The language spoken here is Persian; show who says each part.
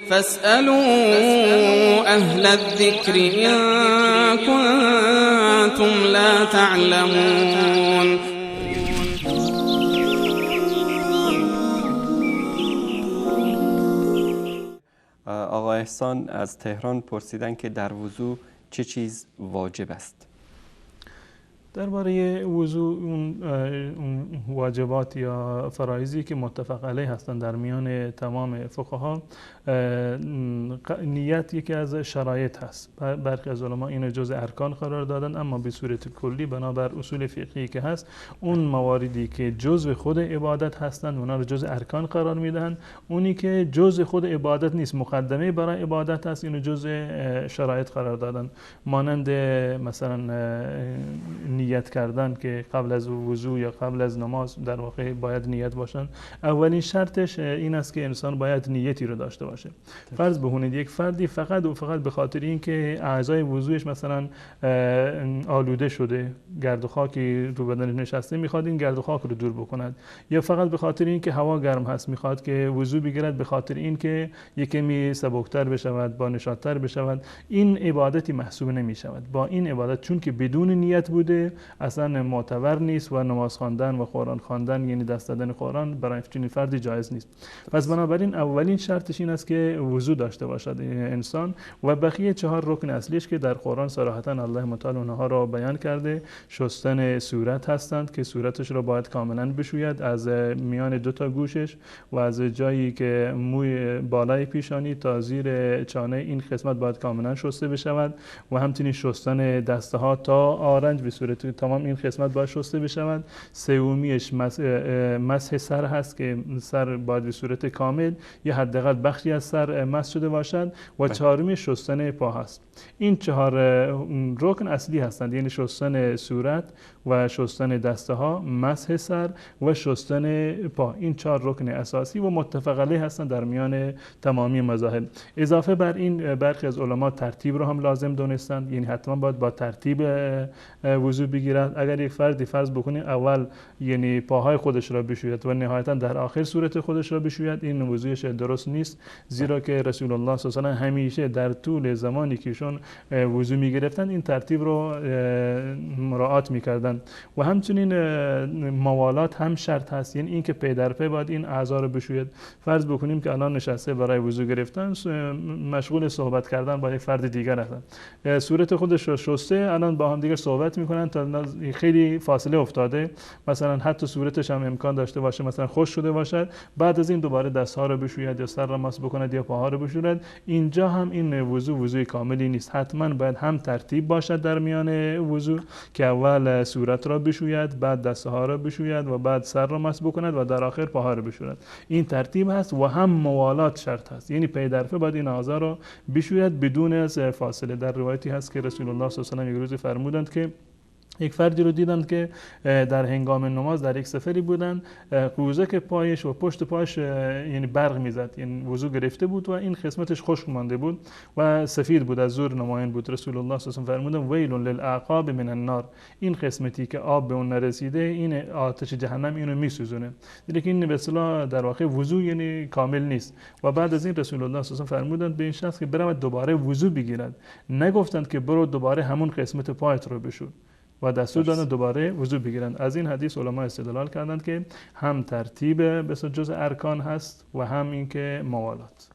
Speaker 1: فاسألوا أهل الذكر إن كنتم لا تعلمون.
Speaker 2: آقا احسان از تهران پرسیدن که در وضو چه چیز واجب است؟
Speaker 3: درباره وضو اون واجبات یا فرایضی که متفق علیه هستند در میان تمام فقها، نیت یکی از شرایط هست. برخی از علما اینو جزء ارکان قرار دادن، اما به صورت کلی بنابر اصول فقهی که هست اون مواردی که جزء خود عبادت هستند اونا رو جزء ارکان قرار میدن. اونی که جزء خود عبادت نیست، مقدمه برای عبادت هست، اینو جزء شرایط قرار دادن. مانند مثلا نیت کردن که قبل از وضو یا قبل از نماز در واقع باید نیت باشن. اولین شرطش این است که انسان باید نیتی رو داشته باشه. فرض بکنید یک فردی فقط و فقط به خاطر اینکه اعضای وضویش مثلا آلوده شده، گرد و خاکی رو بدنش نشسته، میخواد این گرد و خاک رو دور بکند، یا فقط به خاطر اینکه هوا گرم هست میخواد که وضو بگیرد به خاطر اینکه یکمی سبکتر بشود، با نشاطتر بشود، این عبادتی محسوب نمیشود. با این عبادت چون که بدون نیت بوده اصلا معتبر نیست و نماز خواندن و قرآن خواندن یعنی دست دادن قرآن برای چنین فردی جایز نیست. پس بنابراین اولین شرطش این است که وضو داشته باشد انسان، و بقیه 4 رکن اصلیش که در قرآن صراحتا الله متعال اونها را بیان کرده. شستن صورت هستند که صورتش را باید کاملا بشوید، از میان 2 تا گوشش و از جایی که موی بالای پیشانی تا زیر چانه این قسمت باید کاملا شسته بشود، و همچنین شستن دسته ها تا آرنج به صورت تمام این قسمت باید شسته بشود. سومیش مسح سر هست که سر باید به صورت کامل یا حداقل بخشی از سر مسح شده باشد، و 4می شستن پا هست. این 4 رکن اصلی هستند، یعنی شستن صورت و شستن دسته ها، مسح سر و شستن پا. این 4 رکن اساسی و متفق علیه هستند در میان تمامی مذاهب. اضافه بر این برخی از علما ترتیب رو هم لازم دونستند، یعنی حتما باید با ترتیب وضو بگیرد. اگر یک فردی فرض بکنید اول یعنی پاهای خودش را بشوید و نهایتا در آخر صورت خودش را بشوید، این وضویش درست نیست، زیرا که رسول الله صلی الله علیه و آله همیشه در طول زمانی که ایشون وضو می‌گرفتند این ترتیب رو مراعات می‌کردند. و همچنین موالات هم شرط هست، یعنی این که پی در پی باید این اعضا رو بشوید. فرض بکنیم که الان نشسته برای وضو گرفتن، مشغول صحبت کردن با یک فرد دیگر هستند، صورت خودش رو شسته، الان با هم دیگه صحبت می‌کنن تا خیلی فاصله افتاده، مثلا حتی صورتش هم امکان داشته باشه مثلا خشک شده باشد، بعد از این دوباره دست‌ها رو بشوید یا سر را ماسه بکند یا پاها رو بشوید. اینجا هم این وضوی کاملی نیست. حتما باید هم ترتیب باشد در میان وضو که اول صورت را بشوید، بعد دست‌ها را بشوید و بعد سر را ماسه بکند و در آخر پاها رو بشوید. این ترتیب هست و هم موالات شرط هست، یعنی پی در پی باید این اعضا رو بشوید بدون از فاصله. در روایتی هست که رسول الله صلی الله علیه و آله یک روز فرمودند که یک فردی رو دیدند که در هنگام نماز در یک سفری بودند، قوزک پایش و پشت پاش یعنی برق میزد، یعنی وضو گرفته بود و این قسمتش خشک مانده بود و سفید بود، از زور نمایان بود. رسول الله صلی الله علیه و آله فرمودند ویل للعقاب من النار، این قسمتی که آب به اون نرسیده این آتش جهنم اینو میسوزونه. دیگه این به اصطلاح در واقع وضو یعنی کامل نیست. و بعد از این رسول الله صلی الله علیه و آله فرمودند به این شخص که برود دوباره وضو بگیرد، نگفتند که برو دوباره همون قسمت پایت رو بشور و دستور دادن دوباره وضو بگیرند. از این حدیث علما استدلال کردند که هم ترتیب به جزء ارکان هست و هم اینکه موالات.